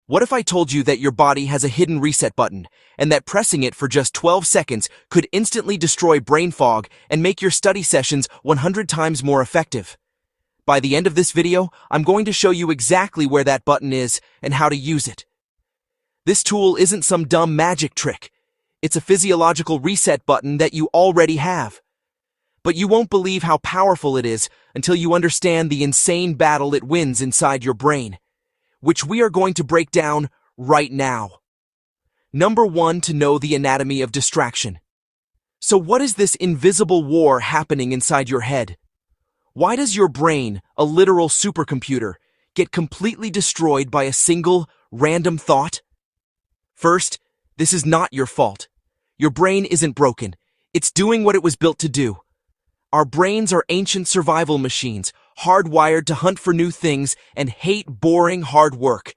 What if I told you that your body has a hidden reset button, and that pressing it for just 12 seconds could instantly destroy brain fog and make your study sessions 100 times more effective? By the end of this video, I'm going to show you exactly where that button is and how to use it. This tool isn't some dumb magic trick. It's a physiological reset button that you already have. But you won't believe how powerful it is until you understand the insane battle it wins inside your brain, which we are going to break down right now. Number 1, to know the anatomy of distraction. So what is this invisible war happening inside your head? Why does your brain, a literal supercomputer, get completely destroyed by a single, random thought? First, this is not your fault. Your brain isn't broken. It's doing what it was built to do. Our brains are ancient survival machines, hardwired to hunt for new things and hate boring hard work.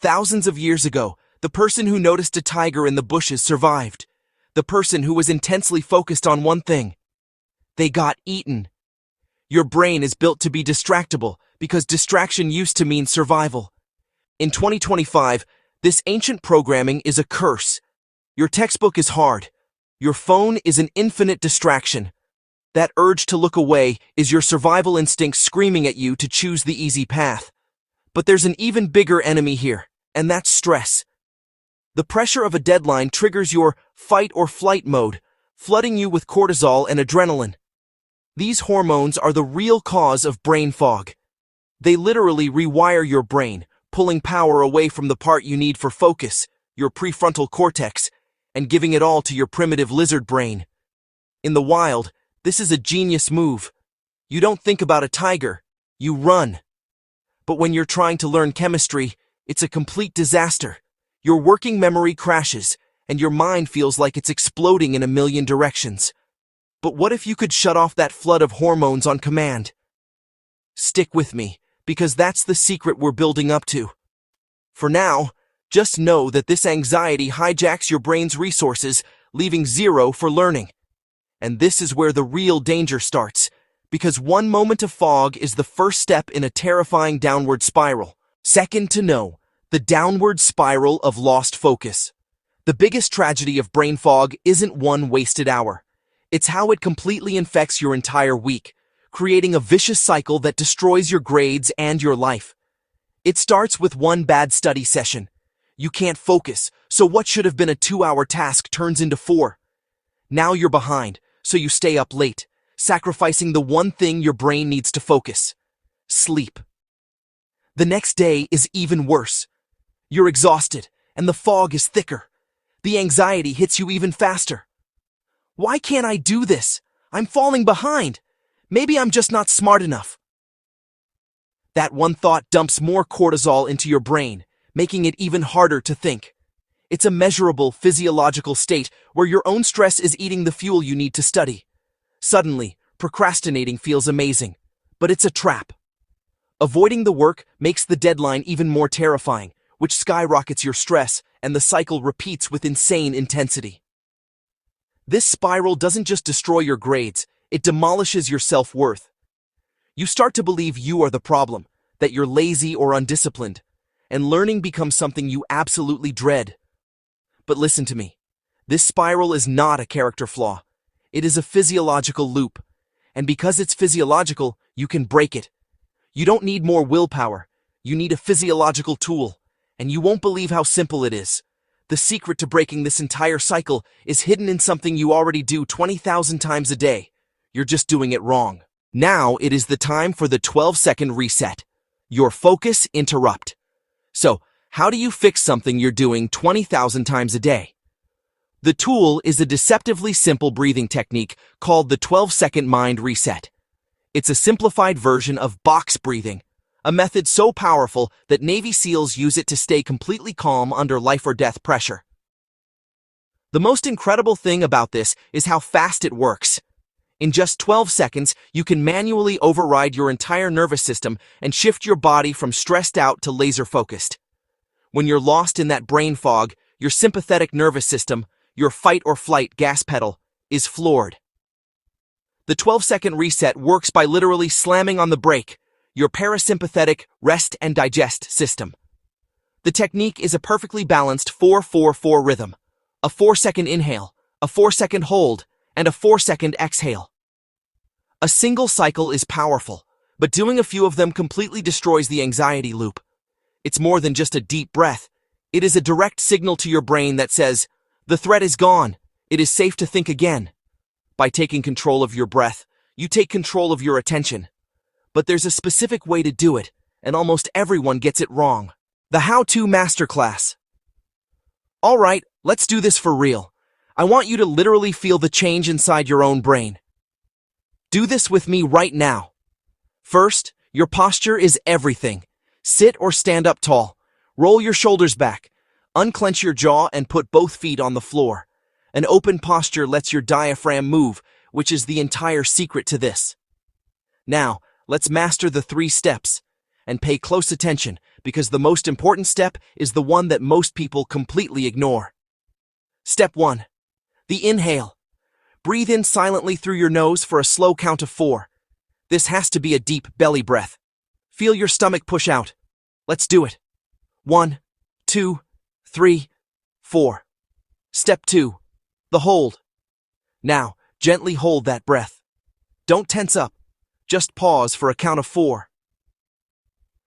Thousands of years ago, the person who noticed a tiger in the bushes survived. The person who was intensely focused on one thing. They got eaten. Your brain is built to be distractible because distraction used to mean survival. In 2025, this ancient programming is a curse. Your textbook is hard. Your phone is an infinite distraction. That urge to look away is your survival instinct screaming at you to choose the easy path. But there's an even bigger enemy here, and that's stress. The pressure of a deadline triggers your fight or flight mode, flooding you with cortisol and adrenaline. These hormones are the real cause of brain fog. They literally rewire your brain, pulling power away from the part you need for focus, your prefrontal cortex, and giving it all to your primitive lizard brain. In the wild, this is a genius move. You don't think about a tiger, you run. But when you're trying to learn chemistry, it's a complete disaster. Your working memory crashes, and your mind feels like it's exploding in a million directions. But what if you could shut off that flood of hormones on command? Stick with me, because that's the secret we're building up to. For now, just know that this anxiety hijacks your brain's resources, leaving zero for learning. And this is where the real danger starts, because one moment of fog is the first step in a terrifying downward spiral. Second, to know the downward spiral of lost focus. The biggest tragedy of brain fog isn't one wasted hour. It's how it completely infects your entire week, creating a vicious cycle that destroys your grades and your life. It starts with one bad study session. You can't focus, so what should have been a 2-hour task turns into 4. Now you're behind, so you stay up late, sacrificing the one thing your brain needs to focus: sleep. The next day is even worse. You're exhausted, and the fog is thicker. The anxiety hits you even faster. Why can't I do this? I'm falling behind. Maybe I'm just not smart enough. That one thought dumps more cortisol into your brain, making it even harder to think. It's a measurable physiological state where your own stress is eating the fuel you need to study. Suddenly, procrastinating feels amazing, but it's a trap. Avoiding the work makes the deadline even more terrifying, which skyrockets your stress, and the cycle repeats with insane intensity. This spiral doesn't just destroy your grades, it demolishes your self-worth. You start to believe you are the problem, that you're lazy or undisciplined, and learning becomes something you absolutely dread. But listen to me. This spiral is not a character flaw. It is a physiological loop. And because it's physiological, you can break it. You don't need more willpower. You need a physiological tool. And you won't believe how simple it is. The secret to breaking this entire cycle is hidden in something you already do 20,000 times a day. You're just doing it wrong. Now it is the time for the 12-second reset. Your focus interrupt. So, how do you fix something you're doing 20,000 times a day? The tool is a deceptively simple breathing technique called the 12-second mind reset. It's a simplified version of box breathing, a method so powerful that Navy SEALs use it to stay completely calm under life or death pressure. The most incredible thing about this is how fast it works. In just 12 seconds, you can manually override your entire nervous system and shift your body from stressed out to laser-focused. When you're lost in that brain fog, your sympathetic nervous system, your fight or flight gas pedal, is floored. The 12-second reset works by literally slamming on the brake, your parasympathetic rest and digest system. The technique is a perfectly balanced 4-4-4 rhythm. A 4-second inhale, a 4-second hold, and a 4-second exhale. A single cycle is powerful, but doing a few of them completely destroys the anxiety loop. It's more than just a deep breath. It is a direct signal to your brain that says, the threat is gone. It is safe to think again. By taking control of your breath, you take control of your attention. But there's a specific way to do it, and almost everyone gets it wrong. The How-To Masterclass. All right, let's do this for real. I want you to literally feel the change inside your own brain. Do this with me right now. First, your posture is everything. Sit or stand up tall. Roll your shoulders back. Unclench your jaw and put both feet on the floor. An open posture lets your diaphragm move, which is the entire secret to this. Now, let's master the 3 steps. And pay close attention, because the most important step is the one that most people completely ignore. Step 1. The inhale. Breathe in silently through your nose for a slow count of 4. This has to be a deep belly breath. Feel your stomach push out. Let's do it. 1, 2, 3, 4. Step 2. The hold. Now, gently hold that breath. Don't tense up. Just pause for a count of 4.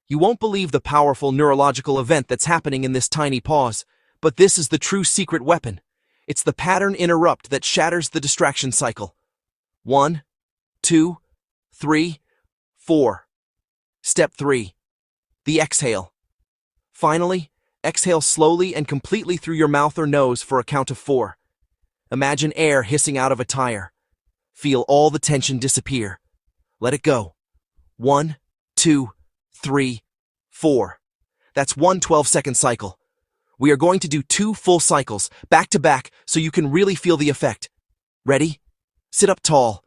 You won't believe the powerful neurological event that's happening in this tiny pause, but this is the true secret weapon. It's the pattern interrupt that shatters the distraction cycle. 1, 2, 3, 4. Step 3. The exhale. Finally, exhale slowly and completely through your mouth or nose for a count of 4. Imagine air hissing out of a tire. Feel all the tension disappear. Let it go. 1, 2, 3, 4. That's one 12-second cycle. We are going to do 2 full cycles, back to back, so you can really feel the effect. Ready? Sit up tall,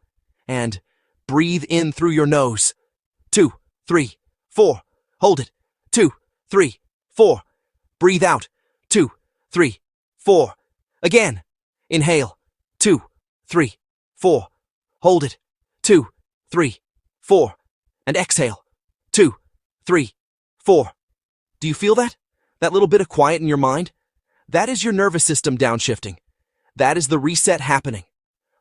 and breathe in through your nose. 2, 3, 4. Hold it. 2, 3, 4. Breathe out. 2, 3, 4. Again. Inhale. 2, 3, 4. Hold it. 2, 3, 4. And exhale. 2, 3, 4. Do you feel that? That little bit of quiet in your mind? That is your nervous system downshifting. That is the reset happening.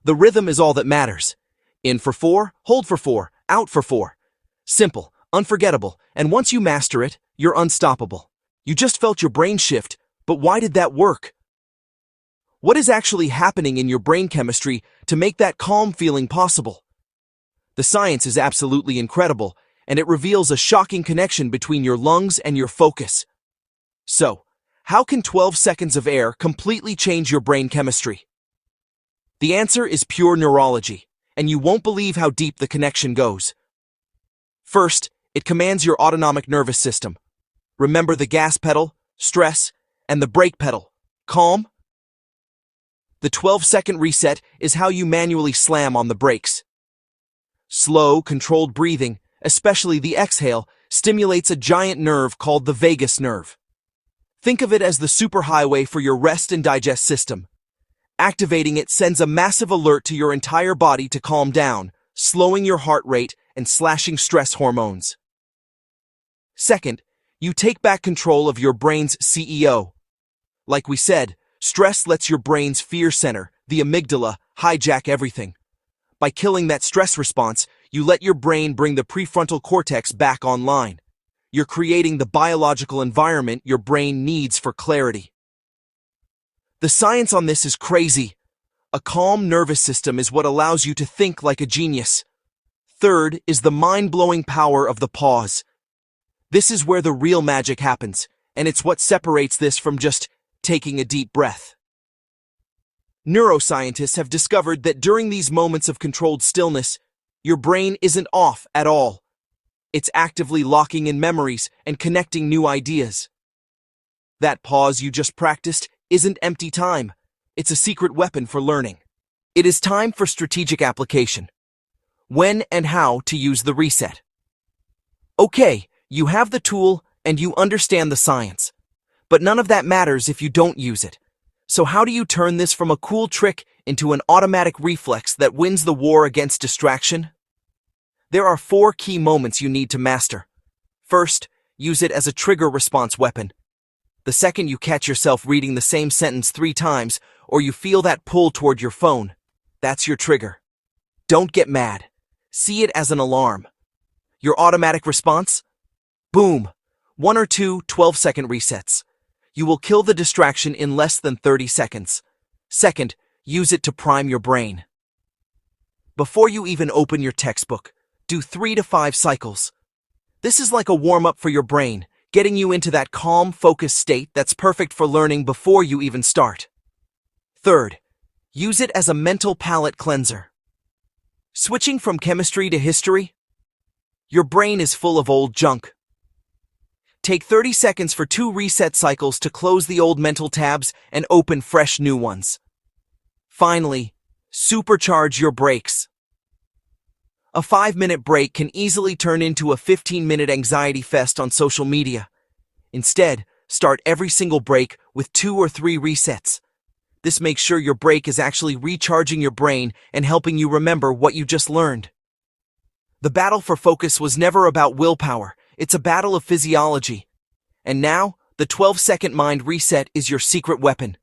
The rhythm is all that matters. In for 4, hold for 4, out for 4. Simple, unforgettable, and once you master it, you're unstoppable. You just felt your brain shift, but why did that work? What is actually happening in your brain chemistry to make that calm feeling possible? The science is absolutely incredible, and it reveals a shocking connection between your lungs and your focus. So, how can 12 seconds of air completely change your brain chemistry? The answer is pure neurology, and you won't believe how deep the connection goes. First, it commands your autonomic nervous system. Remember the gas pedal, stress, and the brake pedal, calm? The 12-second reset is how you manually slam on the brakes. Slow, controlled breathing, especially the exhale, stimulates a giant nerve called the vagus nerve. Think of it as the superhighway for your rest and digest system. Activating it sends a massive alert to your entire body to calm down, slowing your heart rate and slashing stress hormones. Second, you take back control of your brain's CEO. Like we said, stress lets your brain's fear center, the amygdala, hijack everything. By killing that stress response, you let your brain bring the prefrontal cortex back online. You're creating the biological environment your brain needs for clarity. The science on this is crazy. A calm nervous system is what allows you to think like a genius. Third is the mind-blowing power of the pause. This is where the real magic happens, and it's what separates this from just taking a deep breath. Neuroscientists have discovered that during these moments of controlled stillness, your brain isn't off at all. It's actively locking in memories and connecting new ideas. That pause you just practiced isn't empty time. It's a secret weapon for learning. It is time for strategic application. When and how to use the reset. Okay, you have the tool and you understand the science. But none of that matters if you don't use it. So how do you turn this from a cool trick into an automatic reflex that wins the war against distraction? There are 4 key moments you need to master. First, use it as a trigger response weapon. The second you catch yourself reading the same sentence 3 times, or you feel that pull toward your phone, that's your trigger. Don't get mad. See it as an alarm. Your automatic response? Boom! 1 or 2 12-second resets. You will kill the distraction in less than 30 seconds. Second, use it to prime your brain. Before you even open your textbook, do 3 to 5 cycles. This is like a warm-up for your brain, getting you into that calm, focused state that's perfect for learning before you even start. Third, use it as a mental palate cleanser. Switching from chemistry to history? Your brain is full of old junk. Take 30 seconds for 2 reset cycles to close the old mental tabs and open fresh new ones. Finally, supercharge your breaks. A 5-minute break can easily turn into a 15-minute anxiety fest on social media. Instead, start every single break with 2 or 3 resets. This makes sure your break is actually recharging your brain and helping you remember what you just learned. The battle for focus was never about willpower. It's a battle of physiology. And now, the 12-second mind reset is your secret weapon.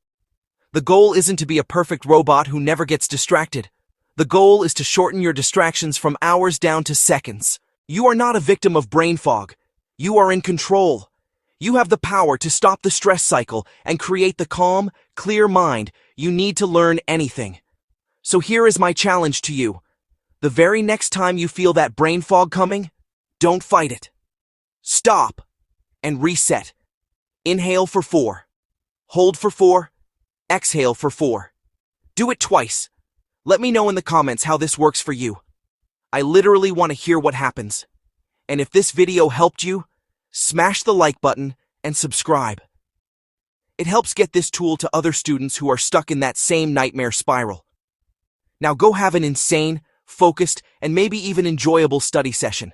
The goal isn't to be a perfect robot who never gets distracted. The goal is to shorten your distractions from hours down to seconds. You are not a victim of brain fog. You are in control. You have the power to stop the stress cycle and create the calm, clear mind you need to learn anything. So here is my challenge to you. The very next time you feel that brain fog coming, don't fight it. Stop and reset. Inhale for 4. Hold for 4. Exhale for 4. Do it twice. Let me know in the comments how this works for you. I literally want to hear what happens. And if this video helped you, smash the like button and subscribe. It helps get this tool to other students who are stuck in that same nightmare spiral. Now go have an insane, focused, and maybe even enjoyable study session.